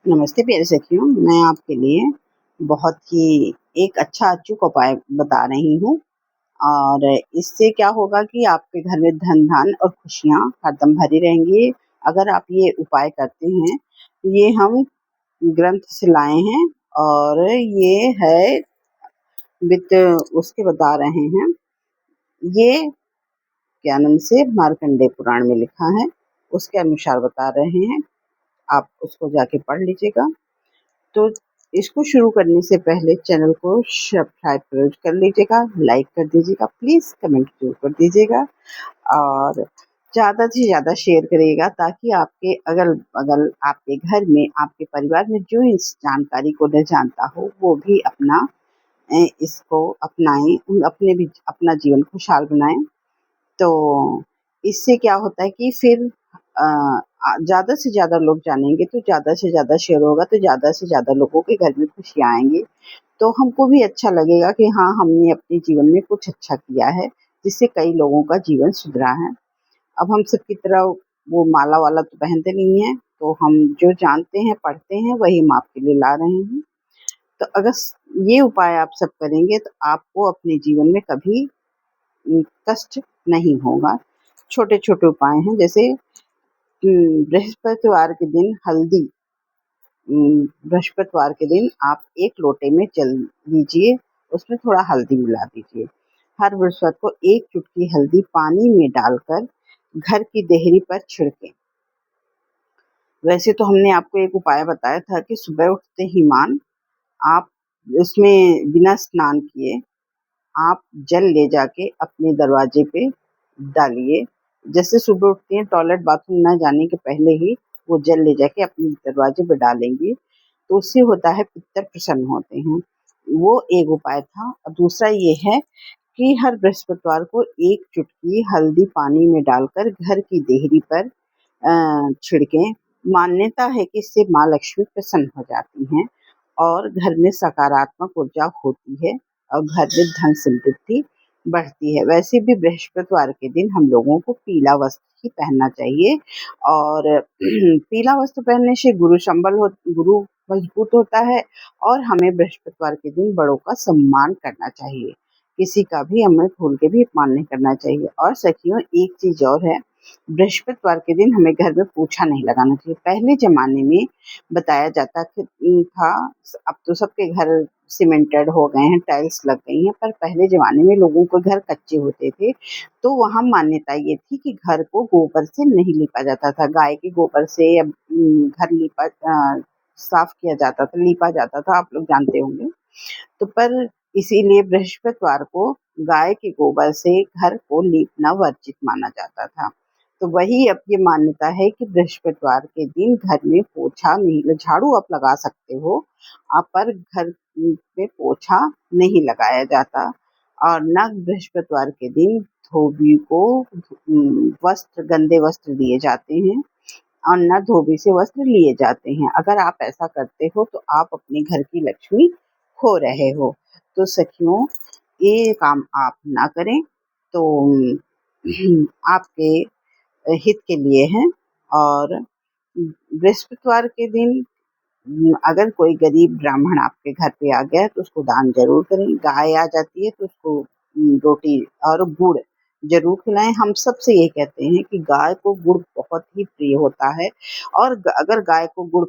नमस्ते प्यारे सखियों, मैं आपके लिए बहुत ही एक अच्छा अचूक उपाय बता रही हूँ और इससे क्या होगा कि आपके घर में धन-धान्य और खुशियाँ हरदम भरी रहेंगी। अगर आप ये उपाय करते हैं, ये हम ग्रंथ से लाए हैं और ये है वित्त उसके बता रहे हैं। ये क्या नाम से मार्कंडेय पुराण में लिखा है, उसके अनुसार बता रहे हैं। आप उसको जाके पढ़ लीजिएगा। तो इसको शुरू करने से पहले चैनल को सब्सक्राइब कर लीजिएगा, लाइक कर दीजिएगा, प्लीज़ कमेंट ज़रूर कर दीजिएगा और ज़्यादा से ज़्यादा शेयर करिएगा ताकि आपके अगल-बगल, आपके घर में, आपके परिवार में जो इस जानकारी को नहीं जानता हो, वो भी इसको अपनाएँ, अपने भी अपना जीवन खुशहाल बनाएँ। तो इससे क्या होता है कि फिर ज़्यादा से ज़्यादा लोग जानेंगे तो ज़्यादा से ज़्यादा शेयर होगा तो ज़्यादा से ज़्यादा लोगों के घर में खुशियाँ आएँगी। तो हमको भी अच्छा लगेगा कि हाँ, हमने अपने जीवन में कुछ अच्छा किया है, जिससे कई लोगों का जीवन सुधरा है। अब हम सबकी तरह वो माला-वाला तो पहनते नहीं हैं, तो हम जो जानते हैं, पढ़ते हैं, वही हम आपके लिए ला रहे हैं। तो अगर ये उपाय आप सब करेंगे तो आपको अपने जीवन में कभी कष्ट नहीं होगा। छोटे-छोटे उपाय हैं जैसे बृहस्पतिवार के दिन बृहस्पतिवार के दिन आप 1 लोटे में जल लीजिए, उसमें थोड़ा हल्दी मिला दीजिए। हर बृहस्पति को 1 चुटकी हल्दी पानी में डालकर घर की देहरी पर छिड़कें। वैसे तो हमने आपको एक उपाय बताया था कि सुबह उठते ही आप उसमें बिना स्नान किए आप जल ले जाके अपने दरवाजे पे डालिए। जैसे सुबह उठती हैं टॉयलेट बाथरूम ना जाने के पहले ही वो जल ले जाके अपने दरवाजे पे डालेंगी, तो उससे होता है पितर प्रसन्न होते हैं। वो एक उपाय था और दूसरा ये है कि हर बृहस्पतिवार को 1 चुटकी हल्दी पानी में डालकर घर की देहरी पर छिड़कें। मान्यता है कि इससे माँ लक्ष्मी प्रसन्न हो जाती हैं और घर में सकारात्मक ऊर्जा होती है और घर में धन समृद्धि बढ़ती है। वैसे भी बृहस्पतिवार के दिन हम लोगों को पीला वस्त्र ही पहनना चाहिए और पीला वस्त्र पहनने से गुरु मजबूत होता है और हमें बृहस्पतिवार के दिन बड़ों का सम्मान करना चाहिए। किसी का भी हमें भूल के भी अपमान नहीं करना चाहिए। और सखियों, एक चीज़ और है, बृहस्पतिवार के दिन हमें घर में पोछा नहीं लगाना चाहिए। पहले ज़माने में बताया जाता था, अब तो सबके घर सीमेंटेड हो गए हैं, टाइल्स लग गई हैं, पर पहले ज़माने में लोगों के घर कच्चे होते थे, तो वहाँ मान्यता ये थी कि घर को गोबर से नहीं लीपा जाता था। गाय के गोबर से या घर साफ किया जाता था, लीपा जाता था, आप लोग जानते होंगे। तो पर इसीलिए बृहस्पतिवार को गाय के गोबर से घर को लीपना वर्जित माना जाता था। तो वही अब ये मान्यता है कि बृहस्पतिवार के दिन घर में पोछा नहीं, झाड़ू आप लगा सकते हो, पर घर में पोछा नहीं लगाया जाता और ना बृहस्पतिवार के दिन धोबी को गंदे वस्त्र दिए जाते हैं और ना धोबी से वस्त्र लिए जाते हैं। अगर आप ऐसा करते हो तो आप अपने घर की लक्ष्मी खो रहे हो। तो सखियों, ये काम आप ना करें तो आपके हित के लिए है। और बृहस्पतिवार के दिन अगर कोई गरीब ब्राह्मण आपके घर पे आ गया है तो उसको दान ज़रूर करें। गाय आ जाती है तो उसको रोटी और गुड़ ज़रूर खिलाएँ। हम सबसे ये कहते हैं कि गाय को गुड़ बहुत ही प्रिय होता है और अगर गाय को गुड़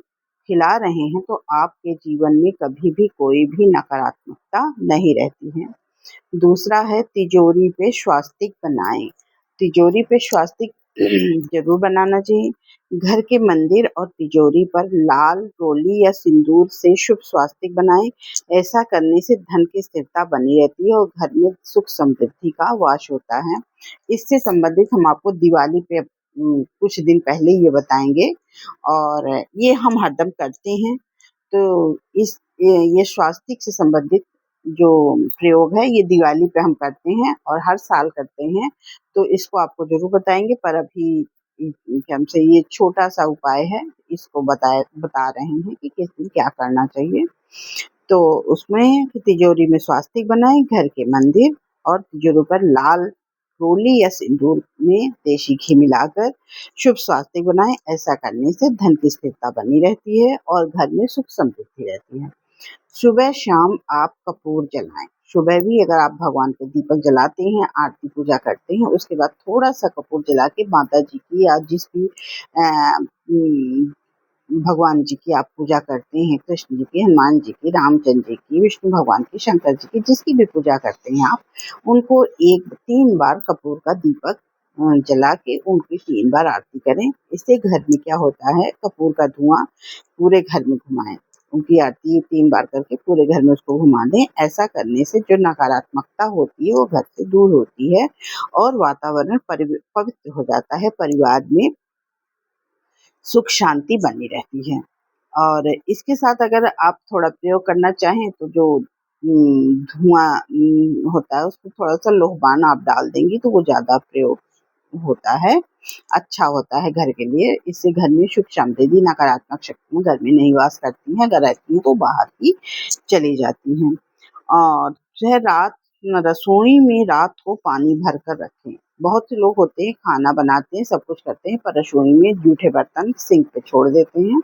खिला रहे हैं तो आपके जीवन में कभी भी कोई भी नकारात्मकता नहीं रहती है। दूसरा है तिजोरी पे स्वास्तिक बनाएँ। तिजोरी पे स्वास्तिक ज़रूर बनाना चाहिए। घर के मंदिर और तिजोरी पर लाल रोली या सिंदूर से शुभ स्वास्तिक बनाएँ। ऐसा करने से धन की स्थिरता बनी रहती है और घर में सुख समृद्धि का वास होता है। इससे संबंधित हम आपको दिवाली पे कुछ दिन पहले ये बताएँगे और ये हम हरदम करते हैं। तो ये स्वास्तिक से संबंधित जो प्रयोग है ये दिवाली पे हम करते हैं और हर साल करते हैं, तो इसको आपको ज़रूर बताएँगे। पर अभी क्या हमसे ये छोटा-सा उपाय है, इसको बता रहे हैं कि किस दिन क्या करना चाहिए। तो उसमें तिजोरी में स्वास्तिक बनाएँ, घर के मंदिर और तिजोरी पर लाल रोली या सिंदूर में देशी घी मिलाकर शुभ स्वास्थ्य बनाएं। ऐसा करने से धन की स्थिरता बनी रहती है और घर में सुख समृद्धि रहती है। सुबह शाम आप कपूर जलाएं। सुबह भी अगर आप भगवान के दीपक जलाते हैं, आरती पूजा करते हैं, उसके बाद थोड़ा सा कपूर जला के माता जी की या जिस भी भगवान जी की आप पूजा करते हैं, कृष्ण जी की, हनुमान जी की, रामचंद्र जी की, विष्णु भगवान की, शंकर जी की, जिसकी भी पूजा करते हैं आप, उनको 3 बार कपूर का दीपक जला के उनकी 3 बार आरती करें। इससे घर में क्या होता है, कपूर का धुआं पूरे घर में घुमाएं। उनकी आरती 3 बार करके पूरे घर में उसको घुमा दें। ऐसा करने से जो नकारात्मकता होती है वो घर से दूर होती है और वातावरण पवित्र हो जाता है। परिवार में सुख शांति बनी रहती है। और इसके साथ अगर आप थोड़ा प्रयोग करना चाहें तो जो धुआं होता है उसमें थोड़ा-सा लोहबान आप डाल देंगी तो वो ज़्यादा प्रयोग होता है, अच्छा होता है घर के लिए। इससे घर में सुख समृद्धि, नकारात्मक शक्तियाँ घर में नहीं वास करती हैं, अगर रहती हैं तो बाहर ही चली जाती हैं। और जो है रसोई में रात को पानी भर कर रखें। बहुत से लोग होते हैं खाना बनाते हैं, सब कुछ करते हैं पर रसोई में जूठे बर्तन सिंक पे छोड़ देते हैं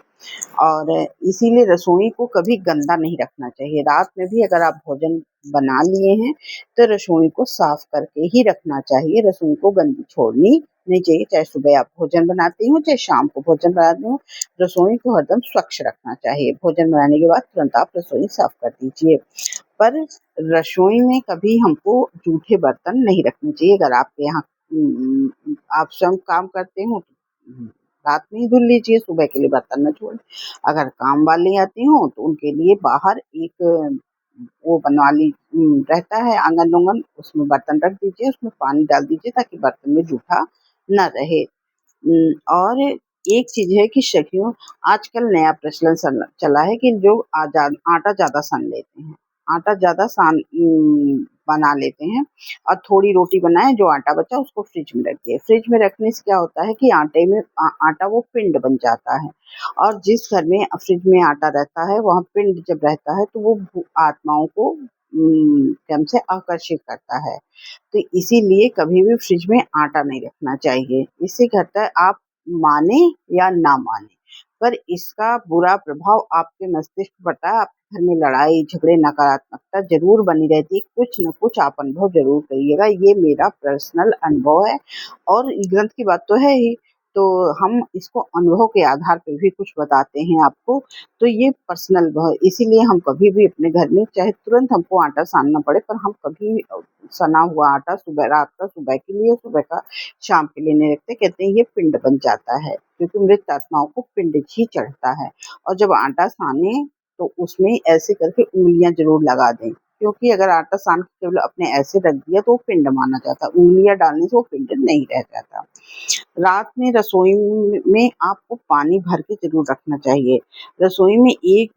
और इसीलिए रसोई को कभी गंदा नहीं रखना चाहिए। रात में भी अगर आप भोजन बना लिए हैं तो रसोई को साफ करके ही रखना चाहिए। रसोई को गंदी छोड़नी नहीं चाहिए, चाहे सुबह आप भोजन बनाते हो चाहे शाम को भोजन बनाते हो, रसोई को हरदम स्वच्छ रखना चाहिए। भोजन बनाने के बाद तुरंत आप रसोई साफ कर दीजिए। पर रसोई में कभी हमको जूठे बर्तन नहीं रखने चाहिए। अगर आपके यहाँ आप स्वयं काम करते हो तो रात में ही धुल लीजिए, सुबह के लिए बर्तन न छोड़ें। अगर काम वाली आती हो तो उनके लिए बाहर एक वो बनवा रहता है आंगन-वांगन, उसमें बर्तन रख दीजिए, उसमें पानी डाल दीजिए ताकि बर्तन में जूठा ना रहे। और एक चीज़ है कि सखियों, आजकल नया प्रचलन चला है कि लोग आटा ज़्यादा सान लेते हैं। आटा ज़्यादा बना लेते हैं और थोड़ी रोटी बनाएँ, जो आटा बचा उसको फ्रिज में रख दिए। फ्रिज में रखने से क्या होता है कि आटे में आटा वो पिंड बन जाता है और जिस घर में फ्रिज में आटा रहता है, वहाँ पिंड जब रहता है तो वो आत्माओं को क्रम से आकर्षित करता है। तो इसीलिए कभी भी फ्रिज में आटा नहीं रखना चाहिए। इससे क्या होता है, आप माने या ना माने पर इसका बुरा प्रभाव आपके मस्तिष्क पर पड़ता है। आपके घर में लड़ाई झगड़े नकारात्मकता जरूर बनी रहती है। कुछ न कुछ आप अनुभव जरूर करिएगा। ये मेरा पर्सनल अनुभव है और ग्रंथ की बात तो है ही, तो हम इसको अनुभव के आधार पे भी कुछ बताते हैं आपको। तो ये पर्सनल इसीलिए हम कभी भी अपने घर में चाहे तुरंत हमको आटा सानना पड़े पर हम कभी सना हुआ आटा सुबह रात का सुबह के लिए, सुबह का शाम के लिए नहीं रखते। कहते हैं ये पिंड बन जाता है क्योंकि मृत आत्माओं को पिंड ही चढ़ता है। और जब आटा साने तो उसमें ऐसे करके उँगलियाँ ज़रूर लगा दें, क्योंकि अगर आटा सान के केवल अपने ऐसे रख दिया तो वो पिंड माना जाता है। उँगलियाँ डालने से वो पिंड नहीं रह जाता। रात में रसोई में आपको पानी भर के ज़रूर रखना चाहिए। रसोई में 1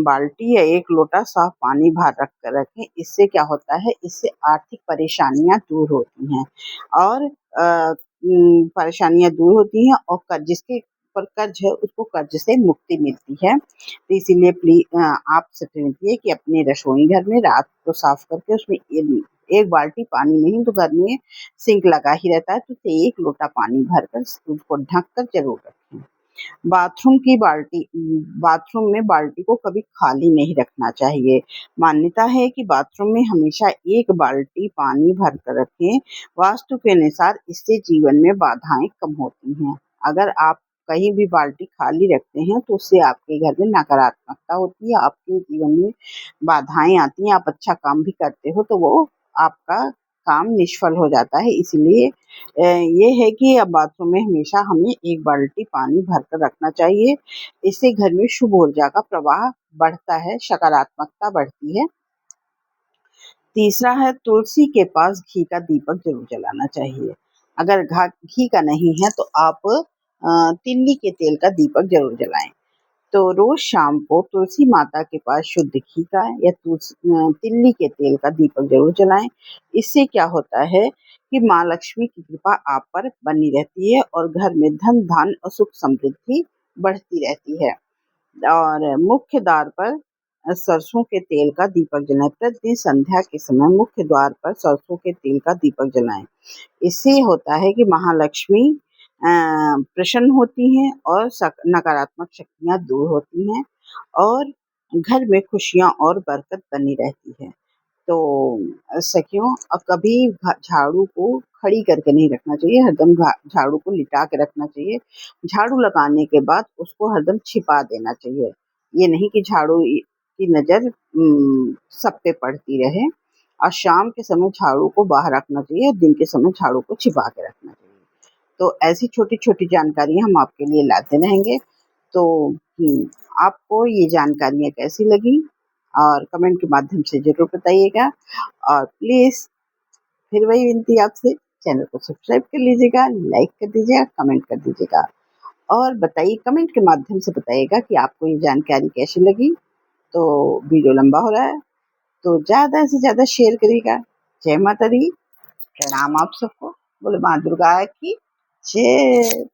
बाल्टी या 1 लोटा साफ पानी भर रख कर रखें। इससे क्या होता है, इससे आर्थिक परेशानियाँ दूर होती हैं और परेशानियाँ दूर होती हैं और जिसके ऊपर कर्ज है उसको कर्ज से मुक्ति मिलती है। तो इसीलिए आपसे विनती है कि अपने रसोई घर में रात को साफ करके उसमें 1 बाल्टी पानी नहीं तो घर में सिंक लगा ही रहता है तो उसे 1 लोटा पानी भरकर उसको ढक कर ज़रूर रखें। बाथरूम में बाल्टी को कभी खाली नहीं रखना चाहिए। मान्यता है कि बाथरूम में हमेशा 1 बाल्टी पानी भर कर रखें। वास्तु के अनुसार इससे जीवन में बाधाएँ कम होती हैं। अगर आप कहीं भी बाल्टी खाली रखते हैं तो उससे आपके घर में नकारात्मकता होती है, आपके जीवन में बाधाएँ आती हैं। आप अच्छा काम भी करते हो तो वो आपका काम निष्फल हो जाता है। इसलिए ये है कि अब बाथरूम में हमेशा हमें 1 बाल्टी पानी भर कर रखना चाहिए। इससे घर में शुभ ऊर्जा का प्रवाह बढ़ता है, सकारात्मकता बढ़ती है। तीसरा है, तुलसी के पास घी का दीपक ज़रूर जलाना चाहिए। अगर घी का नहीं है तो आप तिल्ली के तेल का दीपक ज़रूर जलाएँ। तो रोज़ शाम को तुलसी माता के पास शुद्ध घी का या तिल्ली के तेल का दीपक ज़रूर जलाएँ। इससे क्या होता है कि माँ लक्ष्मी की कृपा आप पर बनी रहती है और घर में धन और सुख समृद्धि बढ़ती रहती है। और मुख्य द्वार पर सरसों के तेल का दीपक जलाएं। प्रतिदिन संध्या के समय मुख्य द्वार पर सरसों के तेल का दीपक जलाएं। इससे होता है कि महालक्ष्मी प्रसन्न होती हैं और नकारात्मक शक्तियाँ दूर होती हैं और घर में खुशियाँ और बरकत बनी रहती है। तो सखियों, कभी झाड़ू को खड़ी करके नहीं रखना चाहिए, हरदम झाड़ू को लिटा के रखना चाहिए। झाड़ू लगाने के बाद उसको हरदम छिपा देना चाहिए। ये नहीं कि झाड़ू की नज़र सब पे पड़ती रहे और शाम के समय झाड़ू को बाहर रखना चाहिए और दिन के समय झाड़ू को छिपा के रखना चाहिए। तो ऐसी छोटी-छोटी जानकारियाँ हम आपके लिए लाते रहेंगे। तो आपको ये जानकारियाँ कैसी लगी और कमेंट के माध्यम से ज़रूर बताइएगा और प्लीज़ फिर वही विनती आपसे, चैनल को सब्सक्राइब कर लीजिएगा, लाइक कर दीजिएगा, कमेंट कर दीजिएगा और बताइए, कमेंट के माध्यम से बताइएगा कि आपको ये जानकारी कैसी लगी। तो वीडियो लंबा हो रहा है तो ज़्यादा से ज़्यादा शेयर करिएगा। जय माता दी, प्रणाम आप सबको। बोले माँ दुर्गा की जय।